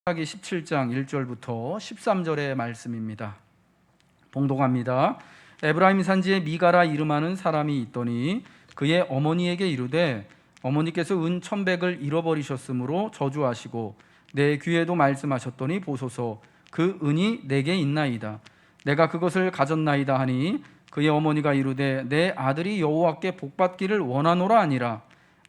하기 17장 1절부터 13절의 말씀입니다. 봉독합니다. 에브라임 산지에 미가라 이름하는 사람이 있더니 그의 어머니에게 이르되 어머니께서 은 1,100을 잃어버리셨으므로 저주하시고 내 귀에도 말씀하셨더니 보소서 그 은이 내게 있나이다. 내가 그것을 가졌나이다 하니 그의 어머니가 이르되 내 아들이 여호와께 복받기를 원하노라 하니라.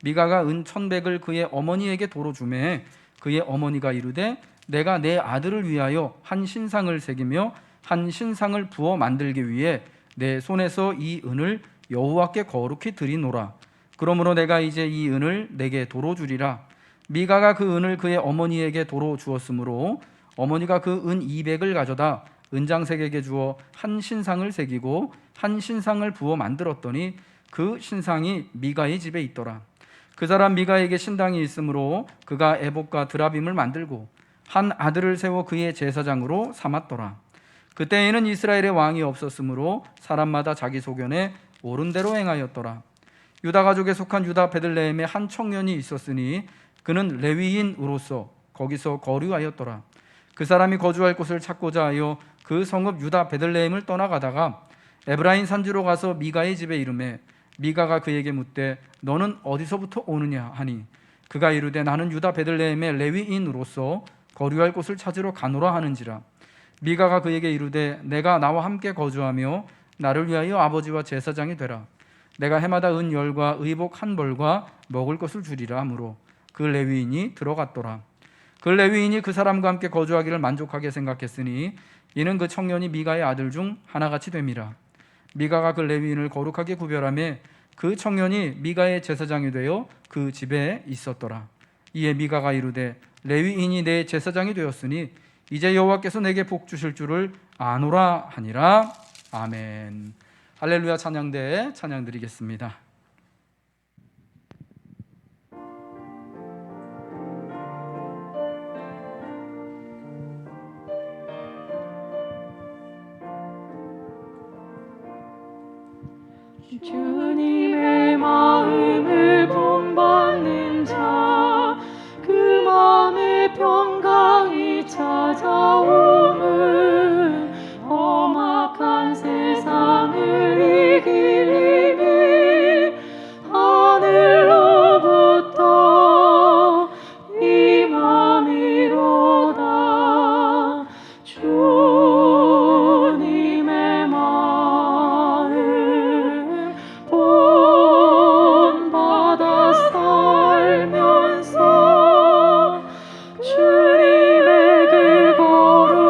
미가가 은 1,100을 그의 어머니에게 도로 주매 그의 어머니가 이르되 내가 내 아들을 위하여 한 신상을 새기며 한 신상을 부어 만들기 위해 내 손에서 이 은을 여호와께 거룩히 드리노라. 그러므로 내가 이제 이 은을 내게 도로 주리라. 미가가 그 은을 그의 어머니에게 도로 주었으므로 어머니가 그 은 200을 가져다 은장색에게 주어 한 신상을 새기고 한 신상을 부어 만들었더니 그 신상이 미가의 집에 있더라. 그 사람 미가에게 신당이 있으므로 그가 에봇과 드라빔을 만들고 한 아들을 세워 그의 제사장으로 삼았더라. 그때에는 이스라엘의 왕이 없었으므로 사람마다 자기 소견에 옳은 대로 행하였더라. 유다 가족에 속한 유다 베들레헴에 한 청년이 있었으니 그는 레위인으로서 거기서 거류하였더라. 그 사람이 거주할 곳을 찾고자 하여 그 성읍 유다 베들레헴을 떠나가다가 에브라임 산지로 가서 미가의 집에 이르매 미가가 그에게 묻되 너는 어디서부터 오느냐 하니 그가 이르되 나는 유다 베들레헴의 레위인으로서 거류할 곳을 찾으러 가노라 하는지라. 미가가 그에게 이르되 내가 나와 함께 거주하며 나를 위하여 아버지와 제사장이 되라. 내가 해마다 은 10과 의복 1벌과 먹을 것을 주리라 하므로 그 레위인이 들어갔더라. 그 레위인이 그 사람과 함께 거주하기를 만족하게 생각했으니 이는 그 청년이 미가의 아들 중 하나같이 됨이라. 미가가 그 레위인을 거룩하게 구별하며 그 청년이 미가의 제사장이 되어 그 집에 있었더라. 이에 미가가 이르되 레위인이 내 제사장이 되었으니 이제 여호와께서 내게 복 주실 줄을 아노라 하니라. 아멘. 할렐루야. 찬양대 찬양 드리겠습니다. 주님의 마음을 본받는 자, 그 마음에 평강이 찾아오는 험악한 세상을 이길 힘이 하늘로부터 임함이로다. 주님의 마음 본받아 살면서 주님의 그 거룩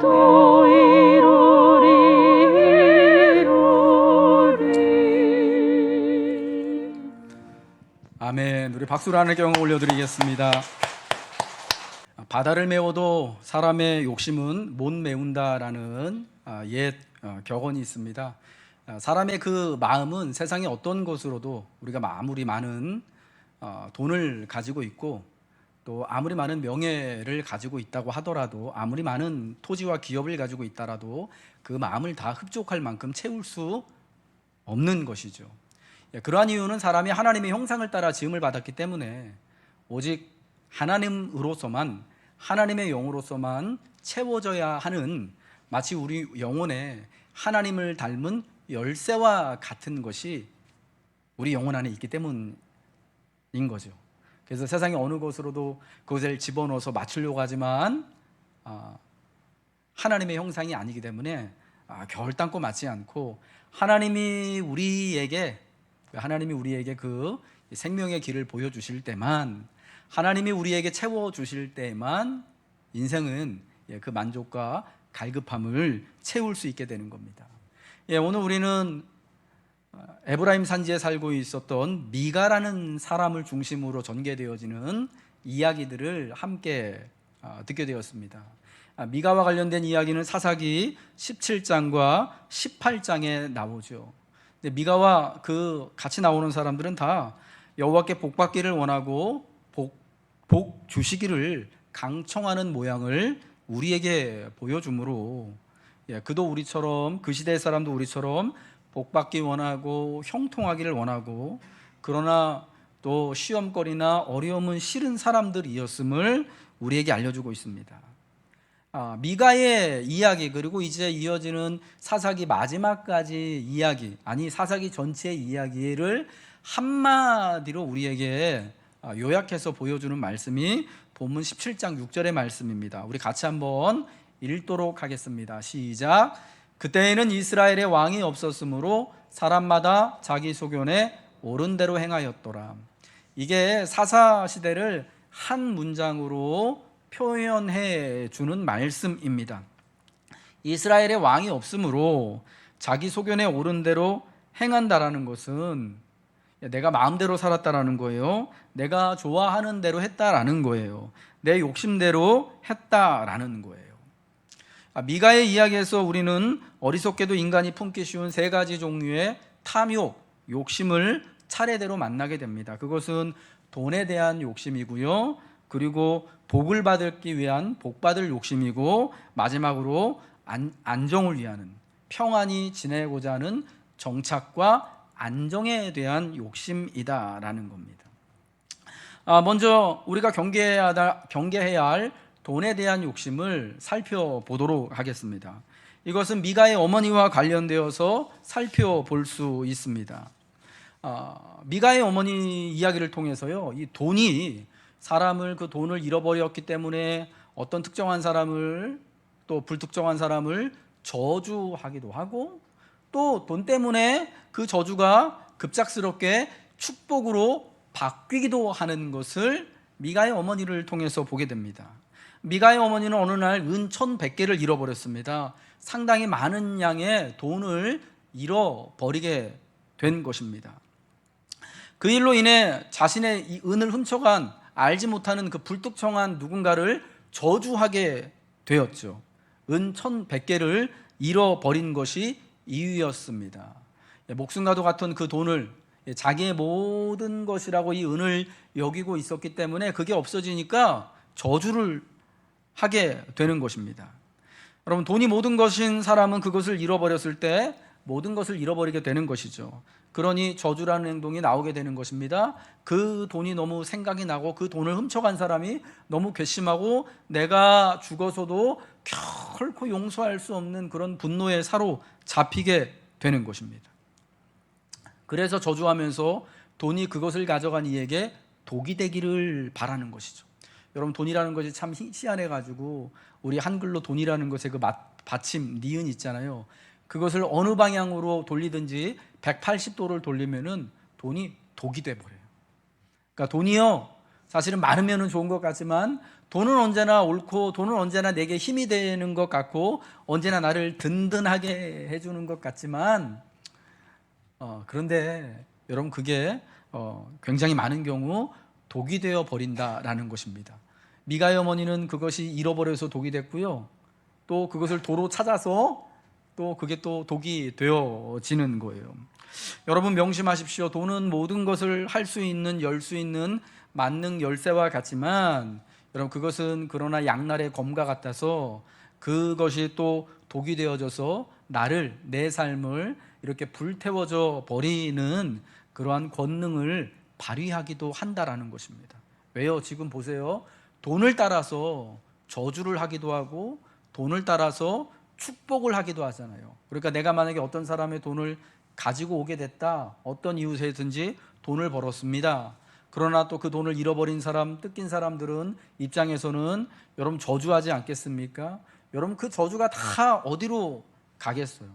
나도 이루리. 아멘. 우리 박수로 하나님께 영광 올려드리겠습니다. 바다를 메워도 사람의 욕심은 못 메운다라는 옛 격언이 있습니다. 사람의 그 마음은 세상의 어떤 것으로도 우리가 아무리 많은 돈을 가지고 있고 또 아무리 많은 명예를 가지고 있다고 하더라도 아무리 많은 토지와 기업을 가지고 있다라도 그 마음을 다 흡족할 만큼 채울 수 없는 것이죠. 그러한 이유는 사람이 하나님의 형상을 따라 지음을 받았기 때문에 오직 하나님으로서만, 하나님의 영으로서만 채워져야 하는, 마치 우리 영혼에 하나님을 닮은 열쇠와 같은 것이 우리 영혼 안에 있기 때문인 거죠. 그래서 세상의 어느 곳으로도 그것을 집어넣어서 맞추려고 하지만 하나님의 형상이 아니기 때문에 결단코 맞지 않고 하나님이 우리에게 그 생명의 길을 보여주실 때만, 하나님이 우리에게 채워주실 때만 인생은 그 만족과 갈급함을 채울 수 있게 되는 겁니다. 오늘 우리는 에브라임 산지에 살고 있었던 미가라는 사람을 중심으로 전개되어지는 이야기들을 함께 듣게 되었습니다. 미가와 관련된 이야기는 사사기 17장과 18장에 나오죠. 미가와 그 같이 나오는 사람들은 다 여호와께 복받기를 원하고 복 주시기를 강청하는 모양을 우리에게 보여주므로 그도 우리처럼, 그 시대의 사람도 우리처럼 복받기 원하고 형통하기를 원하고, 그러나 또 시험거리나 어려움은 싫은 사람들이었음을 우리에게 알려주고 있습니다. 미가의 이야기, 그리고 이제 이어지는 사사기 마지막까지 이야기, 아니 사사기 전체의 이야기를 한마디로 우리에게 요약해서 보여주는 말씀이 본문 17장 6절의 말씀입니다. 우리 같이 한번 읽도록 하겠습니다. 시작. 그때에는 이스라엘의 왕이 없었으므로 사람마다 자기 소견에 옳은 대로 행하였더라. 이게 사사 시대를 한 문장으로 표현해 주는 말씀입니다. 이스라엘의 왕이 없으므로 자기 소견에 옳은 대로 행한다라는 것은 내가 마음대로 살았다라는 거예요. 내가 좋아하는 대로 했다라는 거예요. 내 욕심대로 했다라는 거예요. 미가의 이야기에서 우리는 어리석게도 인간이 품기 쉬운 세 가지 종류의 탐욕, 욕심을 차례대로 만나게 됩니다. 그것은 돈에 대한 욕심이고요, 그리고 복을 받기 위한 복받을 욕심이고, 마지막으로 안정을 위하는, 평안히 지내고자 하는 정착과 안정에 대한 욕심이다라는 겁니다. 먼저 우리가 경계해야 할 돈에 대한 욕심을 살펴보도록 하겠습니다. 이것은 미가의 어머니와 관련되어서 살펴볼 수 있습니다. 미가의 어머니 이야기를 통해서요, 이 돈이 사람을, 그 돈을 잃어버렸기 때문에 어떤 특정한 사람을, 또 불특정한 사람을 저주하기도 하고, 또 돈 때문에 그 저주가 급작스럽게 축복으로 바뀌기도 하는 것을 미가의 어머니를 통해서 보게 됩니다. 미가의 어머니는 어느 날 은 1,100개를 잃어버렸습니다. 상당히 많은 양의 돈을 잃어버리게 된 것입니다. 그 일로 인해 자신의 이 은을 훔쳐간 알지 못하는 그 불특정한 누군가를 저주하게 되었죠. 은 1,100개를 잃어버린 것이 이유였습니다. 목숨과도 같은 그 돈을 자기의 모든 것이라고 이 은을 여기고 있었기 때문에 그게 없어지니까 저주를 하게 되는 것입니다. 여러분, 돈이 모든 것인 사람은 그것을 잃어버렸을 때 모든 것을 잃어버리게 되는 것이죠. 그러니 저주라는 행동이 나오게 되는 것입니다. 그 돈이 너무 생각이 나고, 그 돈을 훔쳐간 사람이 너무 괘씸하고, 내가 죽어서도 결코 용서할 수 없는 그런 분노에 사로잡히게 되는 것입니다. 그래서 저주하면서 돈이 그것을 가져간 이에게 독이 되기를 바라는 것이죠. 여러분, 돈이라는 것이 참 희한해가지고 우리 한글로 돈이라는 것의 그 받침 니은 있잖아요. 그것을 어느 방향으로 돌리든지 180도를 돌리면은 돈이 독이 돼버려요. 그러니까 돈이요, 사실은 많으면 좋은 것 같지만 돈은 언제나 옳고 돈은 언제나 내게 힘이 되는 것 같고 언제나 나를 든든하게 해주는 것 같지만 그런데 여러분 그게 굉장히 많은 경우 독이 되어 버린다라는 것입니다. 미가의 어머니는 그것이 잃어버려서 독이 됐고요. 또 그것을 도로 찾아서 또 그게 또 독이 되어지는 거예요. 여러분 명심하십시오. 돈은 모든 것을 할 수 있는 열 수 있는 만능 열쇠와 같지만 여러분 그것은 그러나 양날의 검과 같아서 그것이 또 독이 되어져서 나를 내 삶을 이렇게 불태워져 버리는 그러한 권능을 발휘하기도 한다라는 것입니다. 왜요? 지금 보세요. 돈을 따라서 저주를 하기도 하고 돈을 따라서 축복을 하기도 하잖아요. 그러니까 내가 만약에 어떤 사람의 돈을 가지고 오게 됐다, 어떤 이유에든지 돈을 벌었습니다. 그러나 또 그 돈을 잃어버린 사람, 뜯긴 사람들은 입장에서는 여러분 저주하지 않겠습니까? 여러분 그 저주가 다 어디로 가겠어요?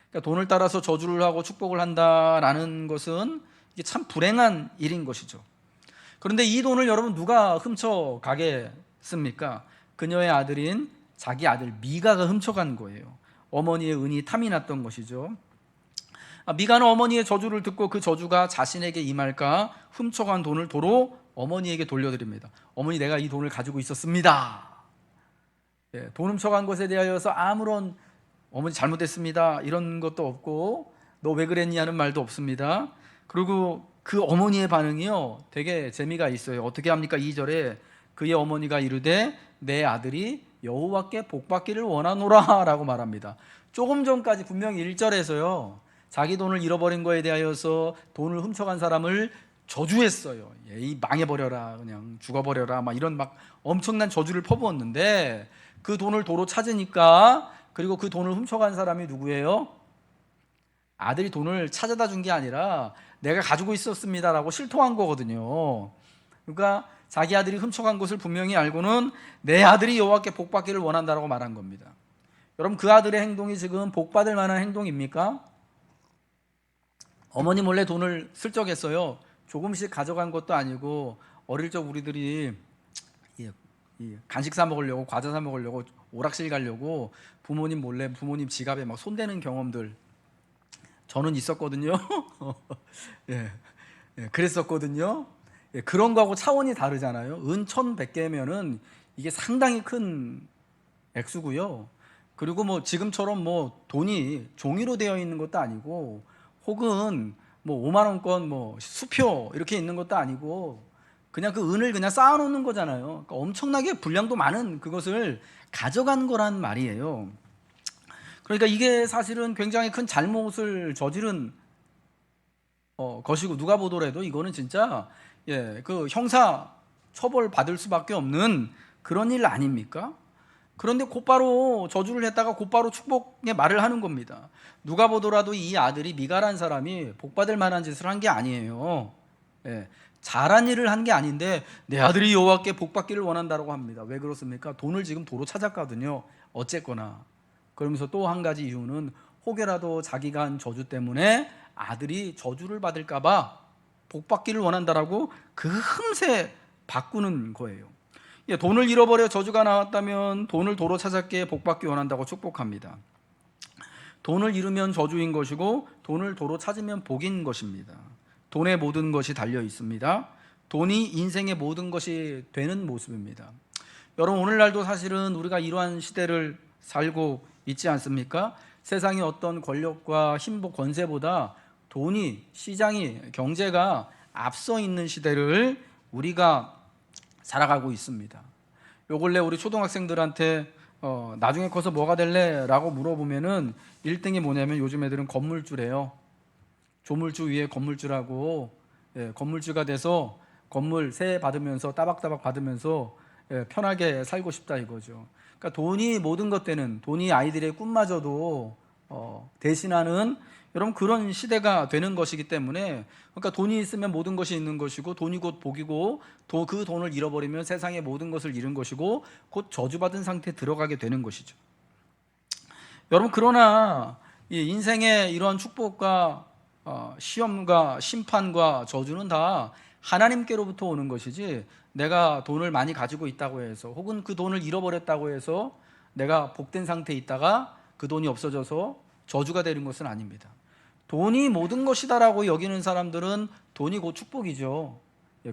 그러니까 돈을 따라서 저주를 하고 축복을 한다라는 것은 이게 참 불행한 일인 것이죠. 그런데 이 돈을 여러분 누가 훔쳐가겠습니까? 그녀의 아들인 자기 아들 미가가 훔쳐간 거예요. 어머니의 은이 탐이 났던 것이죠. 미가는 어머니의 저주를 듣고 그 저주가 자신에게 임할까 훔쳐간 돈을 도로 어머니에게 돌려드립니다. 어머니, 내가 이 돈을 가지고 있었습니다. 돈 훔쳐간 것에 대하여서 아무런 어머니 잘못했습니다 이런 것도 없고 너 왜 그랬니 하는 말도 없습니다. 그리고 그 어머니의 반응이요 되게 재미가 있어요. 어떻게 합니까? 2절에 그의 어머니가 이르되 내 아들이 여호와께 복받기를 원하노라 라고 말합니다. 조금 전까지 분명히 1절에서요 자기 돈을 잃어버린 거에 대하여서 돈을 훔쳐간 사람을 저주했어요. 이 망해버려라, 그냥 죽어버려라, 막 이런 막 엄청난 저주를 퍼부었는데 그 돈을 도로 찾으니까, 그리고 그 돈을 훔쳐간 사람이 누구예요? 아들이 돈을 찾아다 준 게 아니라 내가 가지고 있었습니다라고 실토한 거거든요. 그러니까 자기 아들이 훔쳐간 것을 분명히 알고는 내 아들이 여호와께 복받기를 원한다라고 말한 겁니다. 여러분 그 아들의 행동이 지금 복받을 만한 행동입니까? 어머니 몰래 돈을 슬쩍 했어요. 조금씩 가져간 것도 아니고 어릴 적 우리들이 간식 사 먹으려고, 과자 사 먹으려고, 오락실 가려고 부모님 몰래 부모님 지갑에 막 손대는 경험들 저는 있었거든요. 그랬었거든요. 그런 거하고 차원이 다르잖아요. 은 1,100개면은 이게 상당히 큰 액수고요. 그리고 뭐 지금처럼 뭐 돈이 종이로 되어 있는 것도 아니고 혹은 뭐 5만 원권 뭐 수표 이렇게 있는 것도 아니고 그냥 그 은을 그냥 쌓아놓는 거잖아요. 그러니까 엄청나게 분량도 많은 그것을 가져간 거란 말이에요. 그러니까 이게 사실은 굉장히 큰 잘못을 저지른 것이고 누가 보더라도 이거는 진짜 그 형사 처벌 받을 수밖에 없는 그런 일 아닙니까? 그런데 곧바로 저주를 했다가 곧바로 축복의 말을 하는 겁니다. 누가 보더라도 이 아들이 미가란 사람이 복받을 만한 짓을 한 게 아니에요. 잘한 일을 한 게 아닌데 내 아들이 여호와께 복받기를 원한다고 합니다. 왜 그렇습니까? 돈을 지금 도로 찾았거든요. 어쨌거나. 그러면서 또 한 가지 이유는 혹여라도 자기가 한 저주 때문에 아들이 저주를 받을까 봐 복받기를 원한다라고 그 흠새 바꾸는 거예요. 돈을 잃어버려 저주가 나왔다면 돈을 도로 찾았기에 복받기 원한다고 축복합니다. 돈을 잃으면 저주인 것이고 돈을 도로 찾으면 복인 것입니다. 돈에 모든 것이 달려 있습니다. 돈이 인생의 모든 것이 되는 모습입니다. 여러분 오늘날도 사실은 우리가 이러한 시대를 살고 있지 않습니까? 세상의 어떤 권력과 힘복 권세보다 돈이, 시장이, 경제가 앞서 있는 시대를 우리가 살아가고 있습니다. 요 근래 우리 초등학생들한테 나중에 커서 뭐가 될래? 라고 물어보면은 1등이 뭐냐면 요즘 애들은 건물주래요. 조물주 위에 건물주라고 건물주가 돼서 건물 세 받으면서 따박따박 받으면서 편하게 살고 싶다 이거죠. 그러니까 돈이 모든 것 되는, 돈이 아이들의 꿈마저도 대신하는 여러분 그런 시대가 되는 것이기 때문에, 그러니까 돈이 있으면 모든 것이 있는 것이고 돈이 곧 복이고 그 돈을 잃어버리면 세상의 모든 것을 잃은 것이고 곧 저주받은 상태에 들어가게 되는 것이죠. 여러분 그러나 이 인생의 이러한 축복과 시험과 심판과 저주는 다 하나님께로부터 오는 것이지, 내가 돈을 많이 가지고 있다고 해서 혹은 그 돈을 잃어버렸다고 해서 내가 복된 상태에 있다가 그 돈이 없어져서 저주가 되는 것은 아닙니다. 돈이 모든 것이다라고 여기는 사람들은 돈이 곧 축복이죠.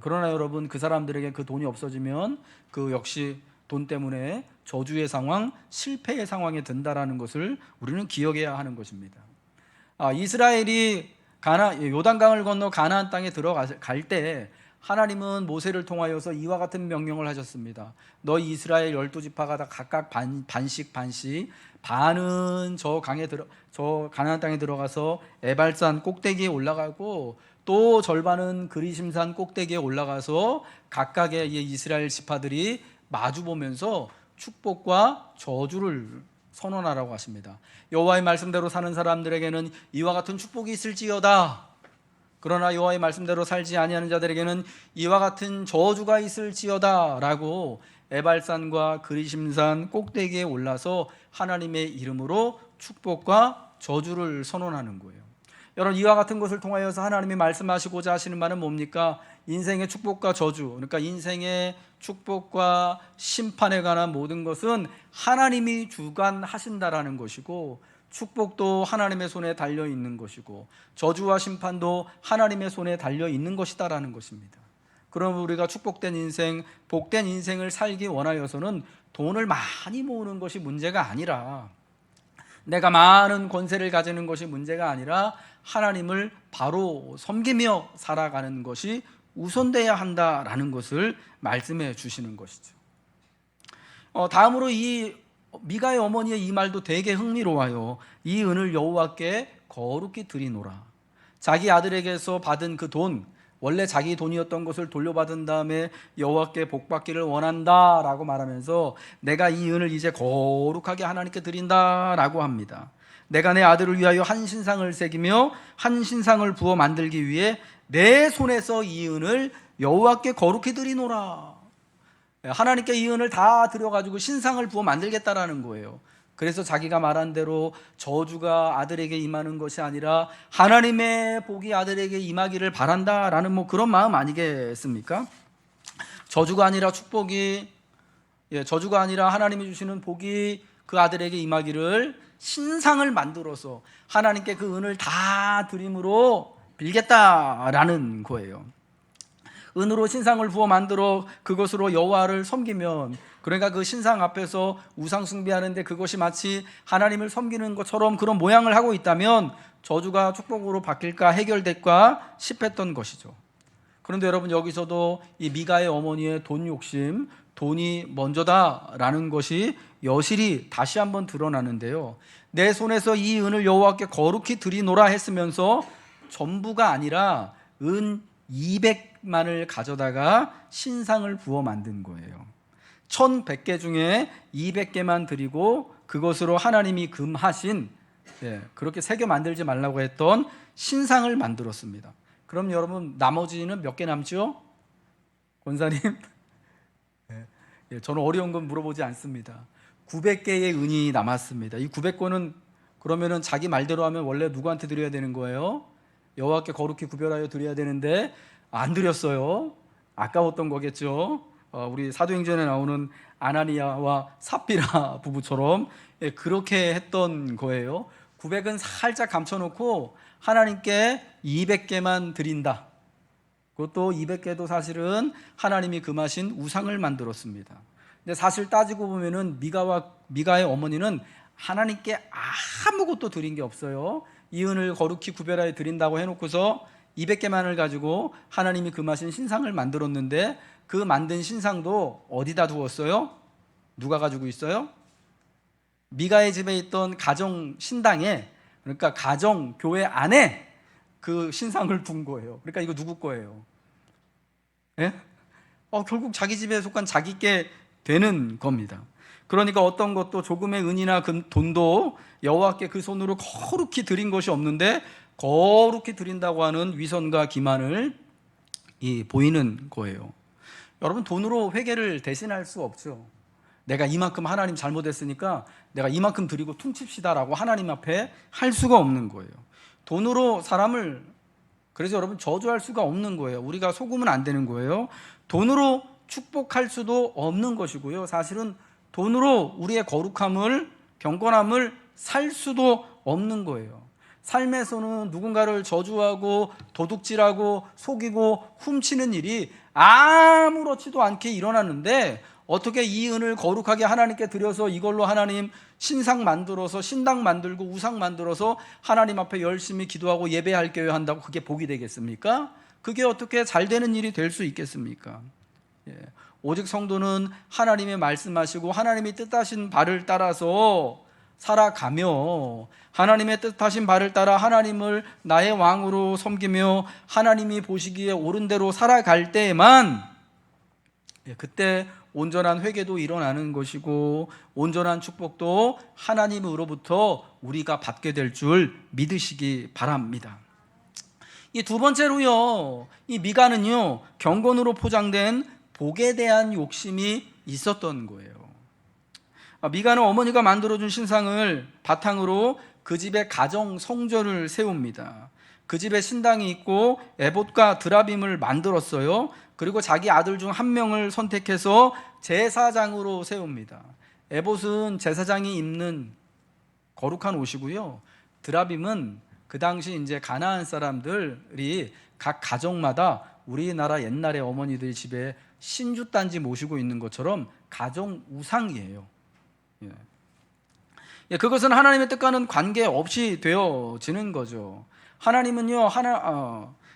그러나 여러분, 그 사람들에게 그 돈이 없어지면 그 역시 돈 때문에 저주의 상황, 실패의 상황에 든다라는 것을 우리는 기억해야 하는 것입니다. 이스라엘이 요단강을 건너 가나안 땅에 들어갈 때 하나님은 모세를 통하여서 이와 같은 명령을 하셨습니다. 너희 이스라엘 12지파가 다 각각 반씩 반은 저 가나안 땅에 들어가서 에발산 꼭대기에 올라가고, 또 절반은 그리심산 꼭대기에 올라가서 각각의 이스라엘 지파들이 마주보면서 축복과 저주를 선언하라고 하십니다. 여호와의 말씀대로 사는 사람들에게는 이와 같은 축복이 있을지어다. 그러나 여호와의 말씀대로 살지 아니하는 자들에게는 이와 같은 저주가 있을지어다 라고 에발산과 그리심산 꼭대기에 올라서 하나님의 이름으로 축복과 저주를 선언하는 거예요. 여러분, 이와 같은 것을 통하여서 하나님이 말씀하시고자 하시는 말은 뭡니까? 인생의 축복과 저주, 그러니까 인생의 축복과 심판에 관한 모든 것은 하나님이 주관하신다라는 것이고, 축복도 하나님의 손에 달려 있는 것이고, 저주와 심판도 하나님의 손에 달려 있는 것이다라는 것입니다. 그럼 우리가 축복된 인생, 복된 인생을 살기 원하여서는 돈을 많이 모으는 것이 문제가 아니라, 내가 많은 권세를 가지는 것이 문제가 아니라 하나님을 바로 섬기며 살아가는 것이 우선돼야 한다라는 것을 말씀해 주시는 것이죠. 다음으로 이 미가의 어머니의 이 말도 되게 흥미로워요. 이 은을 여호와께 거룩히 드리노라. 자기 아들에게서 받은 그 돈, 원래 자기 돈이었던 것을 돌려받은 다음에 여호와께 복받기를 원한다라고 말하면서 내가 이 은을 이제 거룩하게 하나님께 드린다라고 합니다. 내가 내 아들을 위하여 한 신상을 새기며 한 신상을 부어 만들기 위해 내 손에서 이 은을 여호와께 거룩히 드리노라. 하나님께 이 은을 다 드려가지고 신상을 부어 만들겠다라는 거예요. 그래서 자기가 말한 대로 저주가 아들에게 임하는 것이 아니라 하나님의 복이 아들에게 임하기를 바란다라는 그런 마음 아니겠습니까? 저주가 아니라 축복이, 저주가 아니라 하나님이 주시는 복이 그 아들에게 임하기를 신상을 만들어서 하나님께 그 은을 다 드림으로 빌겠다라는 거예요. 은으로 신상을 부어 만들어 그것으로 여호와를 섬기면, 그러니까 그 신상 앞에서 우상 숭배하는데 그것이 마치 하나님을 섬기는 것처럼 그런 모양을 하고 있다면 저주가 축복으로 바뀔까 해결될까 싶었던 것이죠. 그런데 여러분, 여기서도 이 미가의 어머니의 돈 욕심, 돈이 먼저다라는 것이 여실히 다시 한번 드러나는데요. 내 손에서 이 은을 여호와께 거룩히 드리노라 했으면서 전부가 아니라 은 200만을 가져다가 신상을 부어 만든 거예요. 1100개 중에 200개만 드리고 그것으로 하나님이 금하신, 그렇게 새겨 만들지 말라고 했던 신상을 만들었습니다. 그럼 여러분, 나머지는 몇 개 남죠? 권사님? 저는 어려운 건 물어보지 않습니다. 900개의 은이 남았습니다. 이 900권은 그러면은 자기 말대로 하면 원래 누구한테 드려야 되는 거예요? 여호와께 거룩히 구별하여 드려야 되는데 안 드렸어요. 아까웠던 거겠죠. 우리 사도행전에 나오는 아나니아와 삽비라 부부처럼 그렇게 했던 거예요. 900은 살짝 감춰놓고 하나님께 200개만 드린다. 그것도 200개도 사실은 하나님이 금하신 우상을 만들었습니다. 근데 사실 따지고 보면은 미가의 어머니는 하나님께 아무것도 드린 게 없어요. 이 은을 거룩히 구별하여 드린다고 해놓고서 200개만을 가지고 하나님이 금하신 신상을 만들었는데 그 만든 신상도 어디다 두었어요? 누가 가지고 있어요? 미가의 집에 있던 가정 신당에, 그러니까 가정 교회 안에 그 신상을 둔 거예요. 그러니까 이거 누구 거예요? 예? 결국 자기 집에 속한 자기께 되는 겁니다. 그러니까 어떤 것도 조금의 은이나 돈도 여호와께 그 손으로 거룩히 드린 것이 없는데 거룩히 드린다고 하는 위선과 기만을 보이는 거예요. 여러분, 돈으로 회개를 대신할 수 없죠. 내가 이만큼 하나님 잘못했으니까 내가 이만큼 드리고 퉁칩시다라고 하나님 앞에 할 수가 없는 거예요. 돈으로 사람을 그래서 여러분 저주할 수가 없는 거예요. 우리가 속으면 안 되는 거예요. 돈으로 축복할 수도 없는 것이고요. 사실은 돈으로 우리의 거룩함을, 경건함을 살 수도 없는 거예요. 삶에서는 누군가를 저주하고 도둑질하고 속이고 훔치는 일이 아무렇지도 않게 일어나는데, 어떻게 이 은을 거룩하게 하나님께 드려서 이걸로 하나님 신상 만들어서 신당 만들고 우상 만들어서 하나님 앞에 열심히 기도하고 예배할게요 한다고 그게 복이 되겠습니까? 그게 어떻게 잘 되는 일이 될 수 있겠습니까? 예. 오직 성도는 하나님이 말씀하시고 하나님이 뜻하신 바를 따라서 살아가며, 하나님의 뜻하신 바를 따라 하나님을 나의 왕으로 섬기며 하나님이 보시기에 옳은 대로 살아갈 때에만, 그때 온전한 회개도 일어나는 것이고 온전한 축복도 하나님으로부터 우리가 받게 될 줄 믿으시기 바랍니다. 이 두 번째로요, 이 미가는요 경건으로 포장된 복에 대한 욕심이 있었던 거예요. 미가는 어머니가 만들어준 신상을 바탕으로 그 집의 가정 성전을 세웁니다. 그 집에 신당이 있고 에봇과 드라빔을 만들었어요. 그리고 자기 아들 중 한 명을 선택해서 제사장으로 세웁니다. 에봇은 제사장이 입는 거룩한 옷이고요. 드라빔은 그 당시 이제 가나안 사람들이 각 가정마다 우리나라 옛날에 어머니들 집에 신주단지 모시고 있는 것처럼 가정 우상이에요. 그것은 하나님의 뜻과는 관계없이 되어지는 거죠. 하나님은요,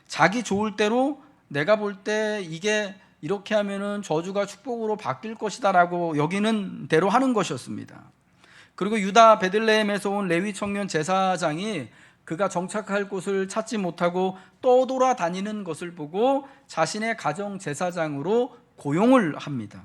자기 좋을 대로 내가 볼 때 이게 이렇게 하면은 저주가 축복으로 바뀔 것이다라고 여기는 대로 하는 것이었습니다. 그리고 유다 베들레헴에서 온 레위 청년 제사장이 그가 정착할 곳을 찾지 못하고 떠돌아다니는 것을 보고 자신의 가정 제사장으로 고용을 합니다.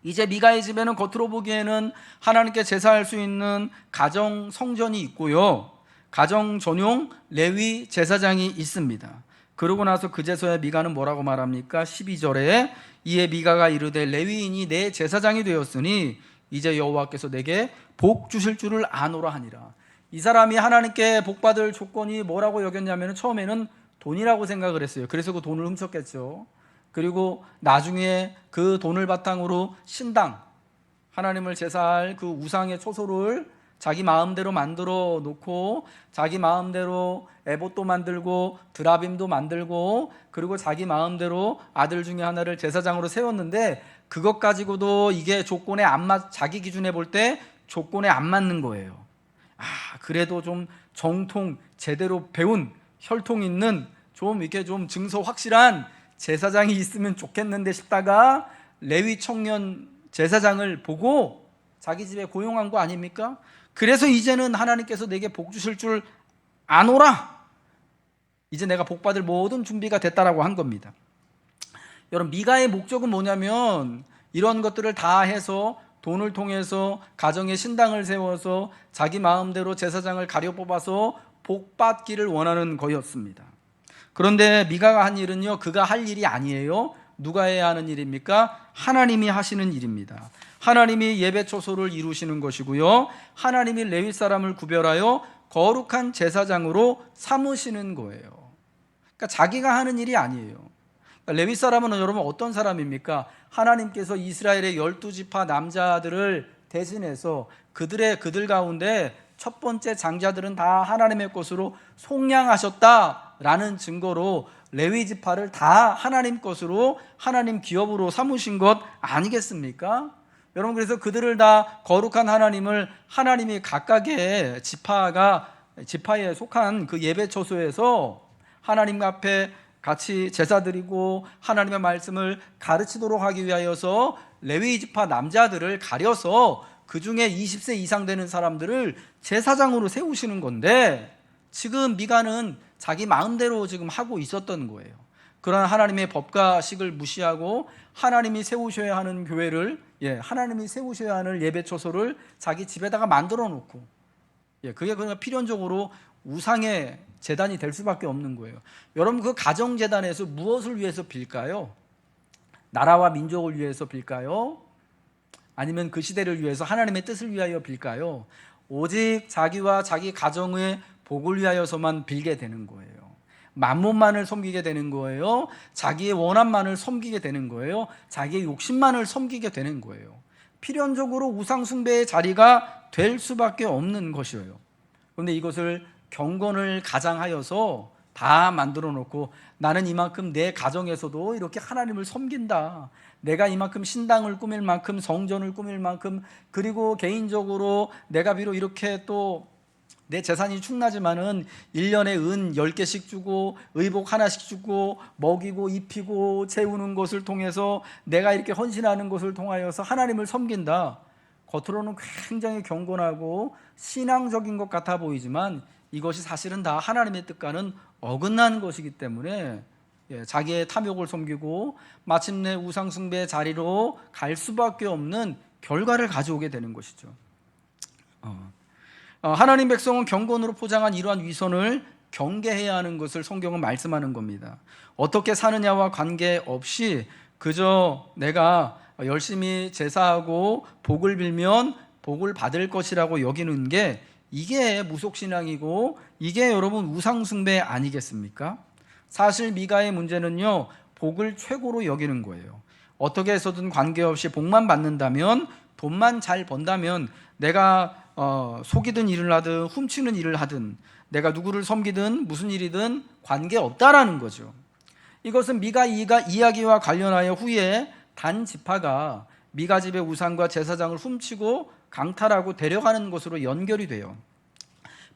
이제 미가의 집에는 겉으로 보기에는 하나님께 제사할 수 있는 가정 성전이 있고요, 가정 전용 레위 제사장이 있습니다. 그러고 나서 그제서야 미가는 뭐라고 말합니까? 12절에 이에 미가가 이르되 레위인이 내 제사장이 되었으니 이제 여호와께서 내게 복 주실 줄을 아노라 하니라. 이 사람이 하나님께 복 받을 조건이 뭐라고 여겼냐면 처음에는 돈이라고 생각을 했어요. 그래서 그 돈을 훔쳤겠죠. 그리고 나중에 그 돈을 바탕으로 신당, 하나님을 제사할 그 우상의 초소를 자기 마음대로 만들어 놓고 자기 마음대로 에봇도 만들고 드라빔도 만들고 그리고 자기 마음대로 아들 중에 하나를 제사장으로 세웠는데, 그것 가지고도 이게 조건에 안 자기 기준에 볼 때 조건에 안 맞는 거예요. 그래도 좀 정통 제대로 배운 혈통 있는 좀 이렇게 좀 증서 확실한 제사장이 있으면 좋겠는데 싶다가 레위 청년 제사장을 보고 자기 집에 고용한 거 아닙니까? 그래서 이제는 하나님께서 내게 복 주실 줄 아노라, 이제 내가 복 받을 모든 준비가 됐다라고 한 겁니다. 여러분, 미가의 목적은 뭐냐면 이런 것들을 다 해서 돈을 통해서 가정의 신당을 세워서 자기 마음대로 제사장을 가려 뽑아서 복 받기를 원하는 거였습니다. 그런데 미가가 한 일은요, 그가 할 일이 아니에요. 누가 해야 하는 일입니까? 하나님이 하시는 일입니다. 하나님이 예배 초소를 이루시는 것이고요, 하나님이 레위 사람을 구별하여 거룩한 제사장으로 삼으시는 거예요. 그러니까 자기가 하는 일이 아니에요. 그러니까 레위 사람은 여러분 어떤 사람입니까? 하나님께서 이스라엘의 12지파 남자들을 대신해서 그들 가운데 첫 번째 장자들은 다 하나님의 것으로 속량하셨다라는 증거로 레위 지파를 다 하나님 것으로, 하나님 기업으로 삼으신 것 아니겠습니까? 여러분, 그래서 그들을 다 거룩한 하나님을, 하나님이 각각의 지파에 속한 그 예배 처소에서 하나님 앞에 같이 제사 드리고 하나님의 말씀을 가르치도록 하기 위하여서 레위 지파 남자들을 가려서 그 중에 20세 이상 되는 사람들을 제사장으로 세우시는 건데, 지금 미가는 자기 마음대로 지금 하고 있었던 거예요. 그러나 하나님의 법과 식을 무시하고 하나님이 세우셔야 하는 교회를, 하나님이 세우셔야 하는 예배 처소를 자기 집에다가 만들어 놓고, 그게 그러니까 필연적으로 우상의 재단이 될 수밖에 없는 거예요. 여러분, 그 가정 재단에서 무엇을 위해서 빌까요? 나라와 민족을 위해서 빌까요? 아니면 그 시대를 위해서 하나님의 뜻을 위하여 빌까요? 오직 자기와 자기 가정의 복을 위하여서만 빌게 되는 거예요. 만몬만을 섬기게 되는 거예요. 자기의 원함만을 섬기게 되는 거예요. 자기의 욕심만을 섬기게 되는 거예요. 필연적으로 우상숭배의 자리가 될 수밖에 없는 것이에요. 그런데 이것을 경건을 가장하여서 다 만들어 놓고 나는 이만큼 내 가정에서도 이렇게 하나님을 섬긴다. 내가 이만큼 신당을 꾸밀 만큼 성전을 꾸밀 만큼 그리고 개인적으로 내가 비록 이렇게 또 내 재산이 충나지만은 1년에 은 10개씩 주고 의복 하나씩 주고 먹이고 입히고 채우는 것을 통해서 내가 이렇게 헌신하는 것을 통하여서 하나님을 섬긴다. 겉으로는 굉장히 경건하고 신앙적인 것 같아 보이지만 이것이 사실은 다 하나님의 뜻과는 어긋난 것이기 때문에 자기의 탐욕을 섬기고 마침내 우상숭배의 자리로 갈 수밖에 없는 결과를 가져오게 되는 것이죠. 하나님 백성은 경건으로 포장한 이러한 위선을 경계해야 하는 것을 성경은 말씀하는 겁니다. 어떻게 사느냐와 관계없이 그저 내가 열심히 제사하고 복을 빌면 복을 받을 것이라고 여기는 게 이게 무속신앙이고 이게 여러분 우상숭배 아니겠습니까? 사실 미가의 문제는요, 복을 최고로 여기는 거예요. 어떻게 해서든 관계없이 복만 받는다면, 돈만 잘 번다면 내가 속이든 일을 하든 훔치는 일을 하든 내가 누구를 섬기든 무슨 일이든 관계없다라는 거죠. 이것은 미가 이야기와 관련하여 후에 단 지파가 미가 집의 우상과 제사장을 훔치고 강탈하고 데려가는 것으로 연결이 돼요.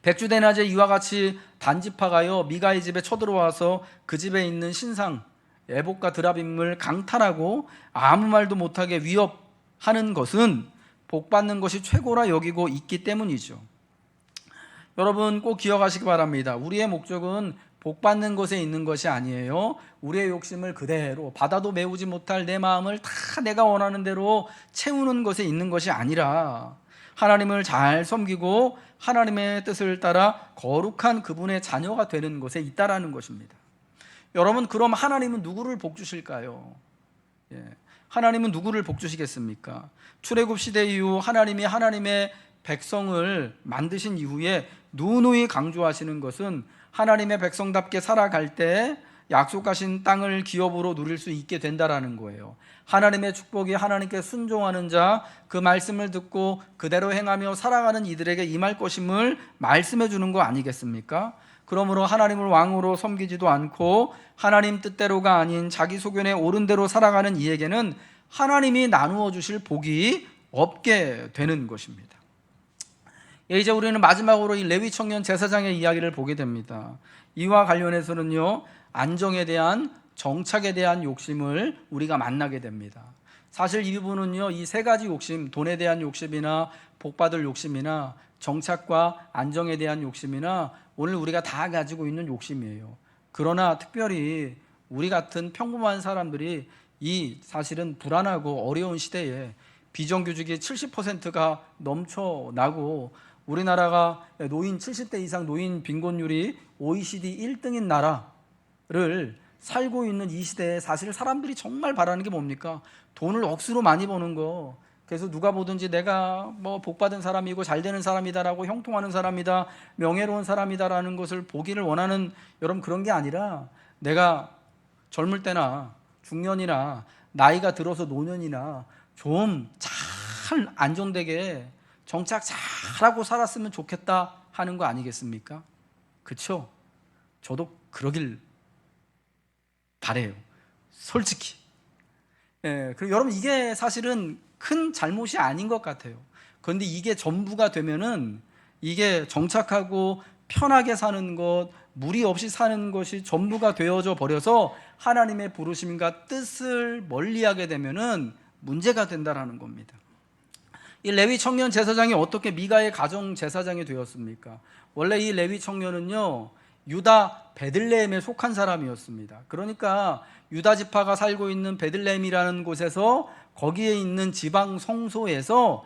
백주대낮에 이와 같이 단지파가요 미가의 집에 쳐들어와서 그 집에 있는 신상 에봇과 드라빔을 강탈하고 아무 말도 못하게 위협하는 것은 복받는 것이 최고라 여기고 있기 때문이죠. 여러분 꼭 기억하시기 바랍니다. 우리의 목적은 복받는 것에 있는 것이 아니에요. 우리의 욕심을 그대로 받아도 메우지 못할 내 마음을 다 내가 원하는 대로 채우는 것에 있는 것이 아니라 하나님을 잘 섬기고 하나님의 뜻을 따라 거룩한 그분의 자녀가 되는 것에 있다라는 것입니다. 여러분 그럼 하나님은 누구를 복 주실까요? 하나님은 누구를 복 주시겠습니까? 출애굽 시대 이후 하나님이 하나님의 백성을 만드신 이후에 누누이 강조하시는 것은 하나님의 백성답게 살아갈 때 약속하신 땅을 기업으로 누릴 수 있게 된다라는 거예요. 하나님의 축복이 하나님께 순종하는 자, 그 말씀을 듣고 그대로 행하며 살아가는 이들에게 임할 것임을 말씀해 주는 거 아니겠습니까? 그러므로 하나님을 왕으로 섬기지도 않고 하나님 뜻대로가 아닌 자기 소견에 옳은 대로 살아가는 이에게는 하나님이 나누어 주실 복이 없게 되는 것입니다. 이제 우리는 마지막으로 이 레위 청년 제사장의 이야기를 보게 됩니다. 이와 관련해서는요, 안정에 대한 정착에 대한 욕심을 우리가 만나게 됩니다. 사실 이 부분은요, 이 세 가지 욕심, 돈에 대한 욕심이나 복받을 욕심이나 정착과 안정에 대한 욕심이나 오늘 우리가 다 가지고 있는 욕심이에요. 그러나 특별히 우리 같은 평범한 사람들이 이 사실은 불안하고 어려운 시대에 비정규직이 70%가 넘쳐나고 우리나라가 노인 70대 이상 노인 빈곤율이 OECD 1등인 나라를 살고 있는 이 시대에 사실 사람들이 정말 바라는 게 뭡니까? 돈을 억수로 많이 버는 거. 그래서 누가 보든지 내가 뭐 복받은 사람이고 잘 되는 사람이다라고 형통하는 사람이다, 명예로운 사람이다라는 것을 보기를 원하는 여러분 그런 게 아니라 내가 젊을 때나 중년이나 나이가 들어서 노년이나 좀 잘 안정되게 정착 잘하고 살았으면 좋겠다 하는 거 아니겠습니까? 그렇죠? 저도 그러길 바래요. 솔직히. 그리고 여러분 이게 사실은 큰 잘못이 아닌 것 같아요. 그런데 이게 전부가 되면은 이게 정착하고 편하게 사는 것, 무리 없이 사는 것이 전부가 되어져 버려서 하나님의 부르심과 뜻을 멀리하게 되면은 문제가 된다라는 겁니다. 이 레위 청년 제사장이 어떻게 미가의 가정 제사장이 되었습니까? 원래 이 레위 청년은요, 유다 베들레헴에 속한 사람이었습니다. 그러니까 유다 지파가 살고 있는 베들레헴이라는 곳에서 거기에 있는 지방 성소에서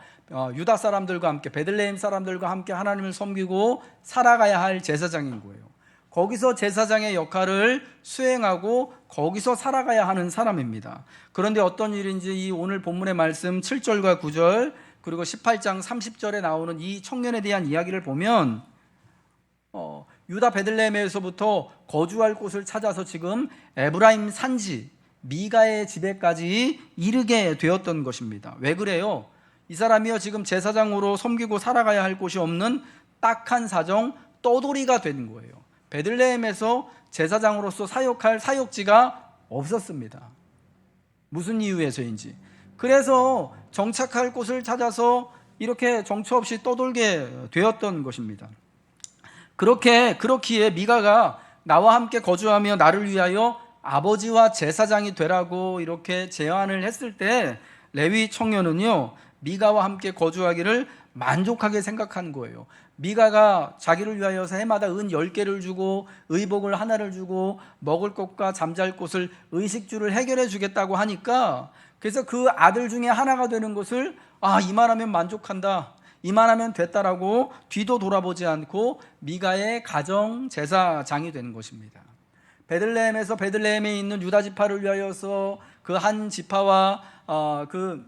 유다 사람들과 함께 베들레헴 사람들과 함께 하나님을 섬기고 살아가야 할 제사장인 거예요. 거기서 제사장의 역할을 수행하고 거기서 살아가야 하는 사람입니다. 그런데 어떤 일인지 이 오늘 본문의 말씀 7절과 9절 그리고 18장 30절에 나오는 이 청년에 대한 이야기를 보면 유다 베들레헴에서부터 거주할 곳을 찾아서 지금 에브라임 산지 미가의 집에까지 이르게 되었던 것입니다. 왜 그래요? 이 사람이요 지금 제사장으로 섬기고 살아가야 할 곳이 없는 딱한 사정 떠돌이가 된 거예요. 베들레헴에서 제사장으로서 사역할 사역지가 없었습니다. 무슨 이유에서인지. 그래서 정착할 곳을 찾아서 이렇게 정처 없이 떠돌게 되었던 것입니다. 그렇기에 미가가 나와 함께 거주하며 나를 위하여 아버지와 제사장이 되라고 이렇게 제안을 했을 때 레위 청년은요 미가와 함께 거주하기를 만족하게 생각한 거예요. 미가가 자기를 위하여서 해마다 은 10개를 주고 의복을 하나를 주고 먹을 것과 잠잘 곳을 의식주를 해결해 주겠다고 하니까 그래서 그 아들 중에 하나가 되는 것을 이만하면 만족한다, 이만하면 됐다라고 뒤도 돌아보지 않고 미가의 가정 제사장이 되는 것입니다. 베들레헴에서 베들레헴에 있는 유다 지파를 위하여서 그 한 지파와 그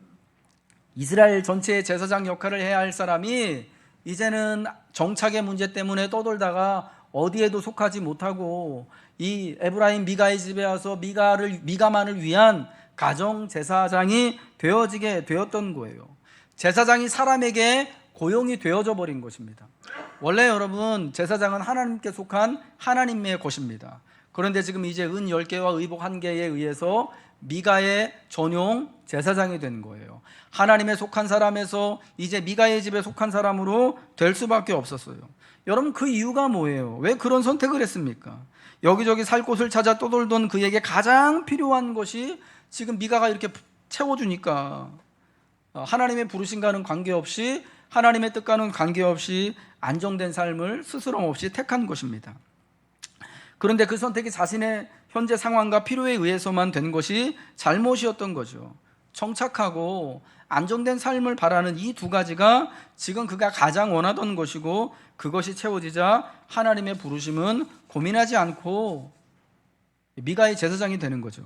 이스라엘 전체의 제사장 역할을 해야 할 사람이 이제는 정착의 문제 때문에 떠돌다가 어디에도 속하지 못하고 이 에브라임 미가의 집에 와서 미가만을 위한 가정 제사장이 되어지게 되었던 거예요. 제사장이 사람에게 고용이 되어져 버린 것입니다. 원래 여러분 제사장은 하나님께 속한 하나님의 것입니다. 그런데 지금 이제 은 10개와 의복 1개에 의해서 미가의 전용 제사장이 된 거예요. 하나님에 속한 사람에서 이제 미가의 집에 속한 사람으로 될 수밖에 없었어요. 여러분 그 이유가 뭐예요? 왜 그런 선택을 했습니까? 여기저기 살 곳을 찾아 떠돌던 그에게 가장 필요한 것이 지금 미가가 이렇게 채워주니까 하나님의 부르심과는 관계없이 하나님의 뜻과는 관계없이 안정된 삶을 스스럼 없이 택한 것입니다. 그런데 그 선택이 자신의 현재 상황과 필요에 의해서만 된 것이 잘못이었던 거죠. 정착하고 안정된 삶을 바라는 이 두 가지가 지금 그가 가장 원하던 것이고 그것이 채워지자 하나님의 부르심은 고민하지 않고 미가의 제사장이 되는 거죠.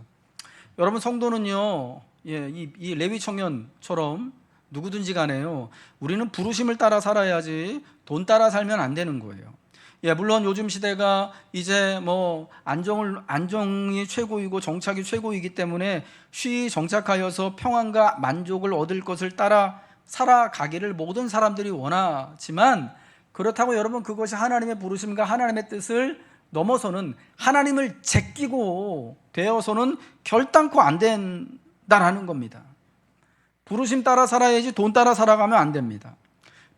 여러분 성도는요 이 레위 청년처럼 누구든지 간에요 우리는 부르심을 따라 살아야지 돈 따라 살면 안 되는 거예요. 물론 요즘 시대가 이제 안정이 최고이고 정착이 최고이기 때문에 쉬이 정착하여서 평안과 만족을 얻을 것을 따라 살아가기를 모든 사람들이 원하지만 그렇다고 여러분 그것이 하나님의 부르심과 하나님의 뜻을 넘어서는 하나님을 제끼고 되어서는 결단코 안 된다라는 겁니다. 부르심 따라 살아야지 돈 따라 살아가면 안 됩니다.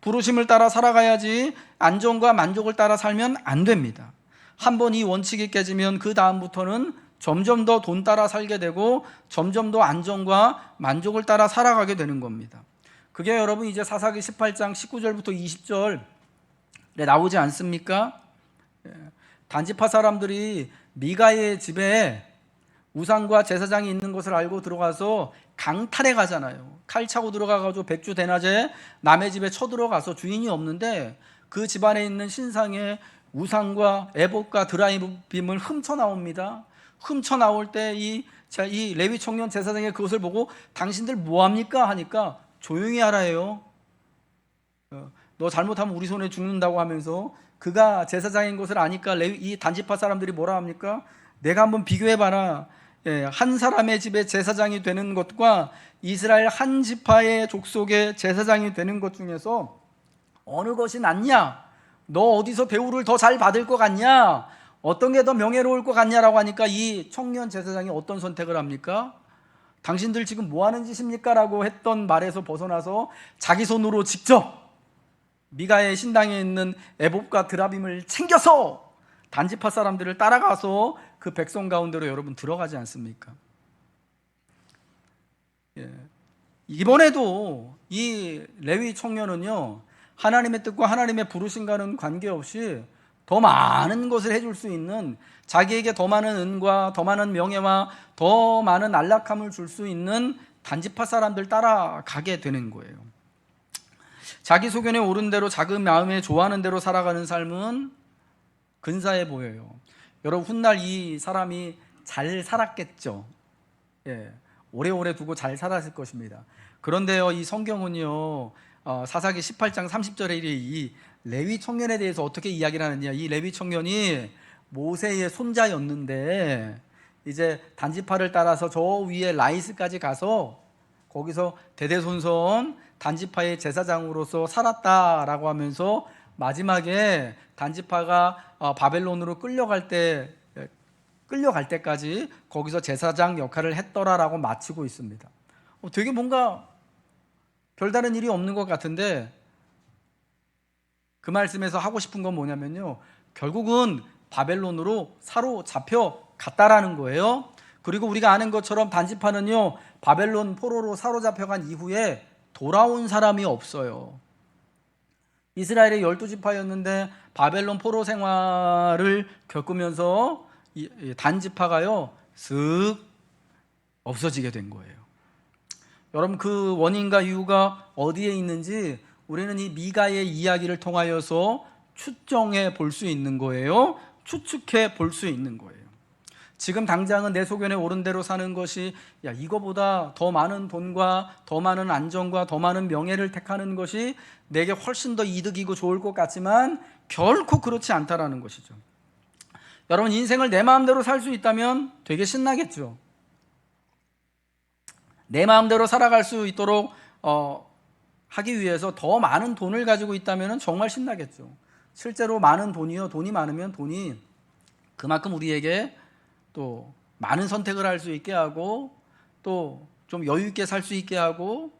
부르심을 따라 살아가야지 안정과 만족을 따라 살면 안 됩니다. 한번 이 원칙이 깨지면 그 다음부터는 점점 더 돈 따라 살게 되고 점점 더 안정과 만족을 따라 살아가게 되는 겁니다. 그게 여러분 이제 사사기 18장 19절부터 20절에 나오지 않습니까? 단지파 사람들이 미가의 집에 우상과 제사장이 있는 것을 알고 들어가서 강탈해 가잖아요. 칼 차고 들어가가지고 백주 대낮에 남의 집에 쳐들어가서 주인이 없는데 그 집안에 있는 신상의 우상과 에봇과 드라임빔을 훔쳐 나옵니다. 훔쳐 나올 때 이 레위 청년 제사장이 그것을 보고 당신들 뭐합니까? 하니까 조용히 하라예요. 너 잘못하면 우리 손에 죽는다고 하면서 그가 제사장인 것을 아니까 이 단지파 사람들이 뭐라 합니까? 내가 한번 비교해봐라. 한 사람의 집에 제사장이 되는 것과 이스라엘 한 지파의 족속의 제사장이 되는 것 중에서 어느 것이 낫냐? 너 어디서 대우를 더 잘 받을 것 같냐? 어떤 게 더 명예로울 것 같냐라고 하니까 이 청년 제사장이 어떤 선택을 합니까? 당신들 지금 뭐 하는 짓입니까? 라고 했던 말에서 벗어나서 자기 손으로 직접 미가의 신당에 있는 에봇과 드라빔을 챙겨서 단지파 사람들을 따라가서 그 백성 가운데로 여러분 들어가지 않습니까? 이번에도 이 레위 청년은요 하나님의 뜻과 하나님의 부르심과는 관계없이 더 많은 것을 해줄 수 있는, 자기에게 더 많은 은과 더 많은 명예와 더 많은 안락함을 줄 수 있는 단지파 사람들 따라가게 되는 거예요. 자기 소견에 오른 대로 자기 마음에 좋아하는 대로 살아가는 삶은 근사해 보여요. 여러분 훗날 이 사람이 잘 살았겠죠. 오래오래 두고 잘 살았을 것입니다. 그런데요 이 성경은요 사사기 18장 30절에 이 레위 청년에 대해서 어떻게 이야기를 하느냐. 이 레위 청년이 모세의 손자였는데 이제 단지파를 따라서 저 위에 라이스까지 가서 거기서 대대손손 단지파의 제사장으로서 살았다라고 하면서 마지막에 단지파가 바벨론으로 끌려갈 때까지 거기서 제사장 역할을 했더라라고 마치고 있습니다. 되게 뭔가 별다른 일이 없는 것 같은데 그 말씀에서 하고 싶은 건 뭐냐면요, 결국은 바벨론으로 사로잡혀 갔다라는 거예요. 그리고 우리가 아는 것처럼 단지파는요, 바벨론 포로로 사로잡혀간 이후에 돌아온 사람이 없어요. 이스라엘의 12지파였는데 바벨론 포로 생활을 겪으면서 단지파가요 쓱 없어지게 된 거예요. 여러분, 그 원인과 이유가 어디에 있는지 우리는 이 미가의 이야기를 통하여서 추정해 볼 수 있는 거예요. 추측해 볼 수 있는 거예요. 지금 당장은 내 소견에 옳은 대로 사는 것이, 이거보다 더 많은 돈과 더 많은 안정과 더 많은 명예를 택하는 것이 내게 훨씬 더 이득이고 좋을 것 같지만 결코 그렇지 않다라는 것이죠. 여러분, 인생을 내 마음대로 살 수 있다면 되게 신나겠죠. 내 마음대로 살아갈 수 있도록 하기 위해서 더 많은 돈을 가지고 있다면 정말 신나겠죠. 실제로 많은 돈이요, 돈이 많으면 돈이 그만큼 우리에게 또 많은 선택을 할 수 있게 하고 또 좀 여유 있게 살 수 있게 하고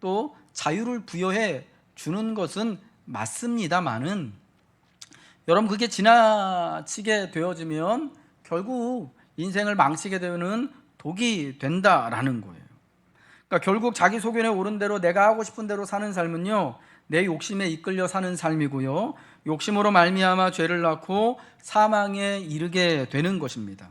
또 자유를 부여해 주는 것은 맞습니다만은, 여러분, 그게 지나치게 되어지면 결국 인생을 망치게 되는 독이 된다라는 거예요. 그러니까 결국 자기 소견에 옳은 대로 내가 하고 싶은 대로 사는 삶은요, 내 욕심에 이끌려 사는 삶이고요, 욕심으로 말미암아 죄를 낳고 사망에 이르게 되는 것입니다.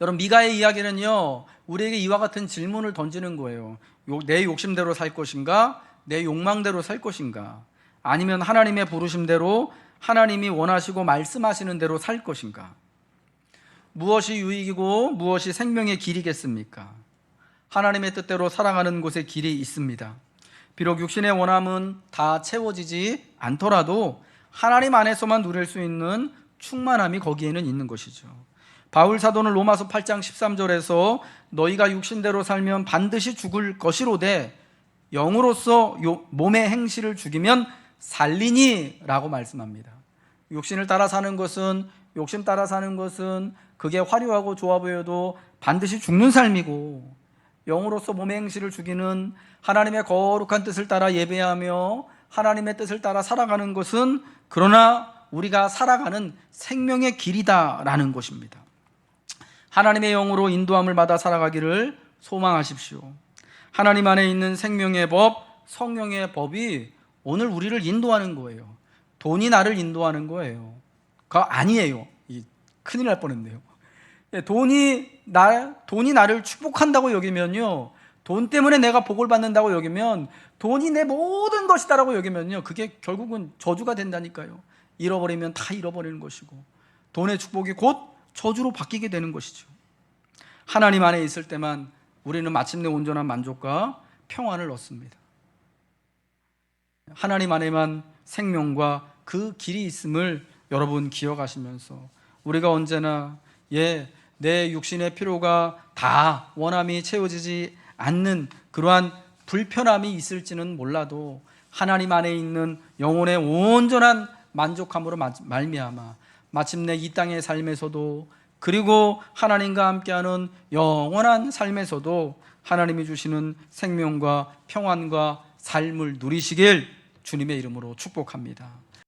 여러분, 미가의 이야기는요, 우리에게 이와 같은 질문을 던지는 거예요. 내 욕심대로 살 것인가? 내 욕망대로 살 것인가? 아니면 하나님의 부르심대로 하나님이 원하시고 말씀하시는 대로 살 것인가? 무엇이 유익이고 무엇이 생명의 길이겠습니까? 하나님의 뜻대로 살아가는 곳에 길이 있습니다. 비록 육신의 원함은 다 채워지지 않더라도 하나님 안에서만 누릴 수 있는 충만함이 거기에는 있는 것이죠. 바울 사도는 로마서 8장 13절에서 너희가 육신대로 살면 반드시 죽을 것이로되 영으로서 몸의 행실을 죽이면 살리니 라고 말씀합니다. 욕심 따라 사는 것은 그게 화려하고 좋아 보여도 반드시 죽는 삶이고, 영으로서 몸의 행실을 죽이는 하나님의 거룩한 뜻을 따라 예배하며 하나님의 뜻을 따라 살아가는 것은 그러나 우리가 살아가는 생명의 길이다라는 것입니다. 하나님의 영으로 인도함을 받아 살아가기를 소망하십시오. 하나님 안에 있는 생명의 법, 성령의 법이 오늘 우리를 인도하는 거예요. 돈이 나를 인도하는 거예요. 그거 아니에요. 큰일 날 뻔했네요. 돈이 나를 축복한다고 여기면요, 돈 때문에 내가 복을 받는다고 여기면, 돈이 내 모든 것이다라고 여기면요, 그게 결국은 저주가 된다니까요. 잃어버리면 다 잃어버리는 것이고 돈의 축복이 곧 저주로 바뀌게 되는 것이죠. 하나님 안에 있을 때만 우리는 마침내 온전한 만족과 평안을 얻습니다. 하나님 안에만 생명과 그 길이 있음을 여러분 기억하시면서 우리가 언제나 내 육신의 필요가 다 원함이 채워지지 않는 그러한 불편함이 있을지는 몰라도 하나님 안에 있는 영혼의 온전한 만족함으로 말미암아 마침내 이 땅의 삶에서도 그리고 하나님과 함께하는 영원한 삶에서도 하나님이 주시는 생명과 평안과 삶을 누리시길 주님의 이름으로 축복합니다.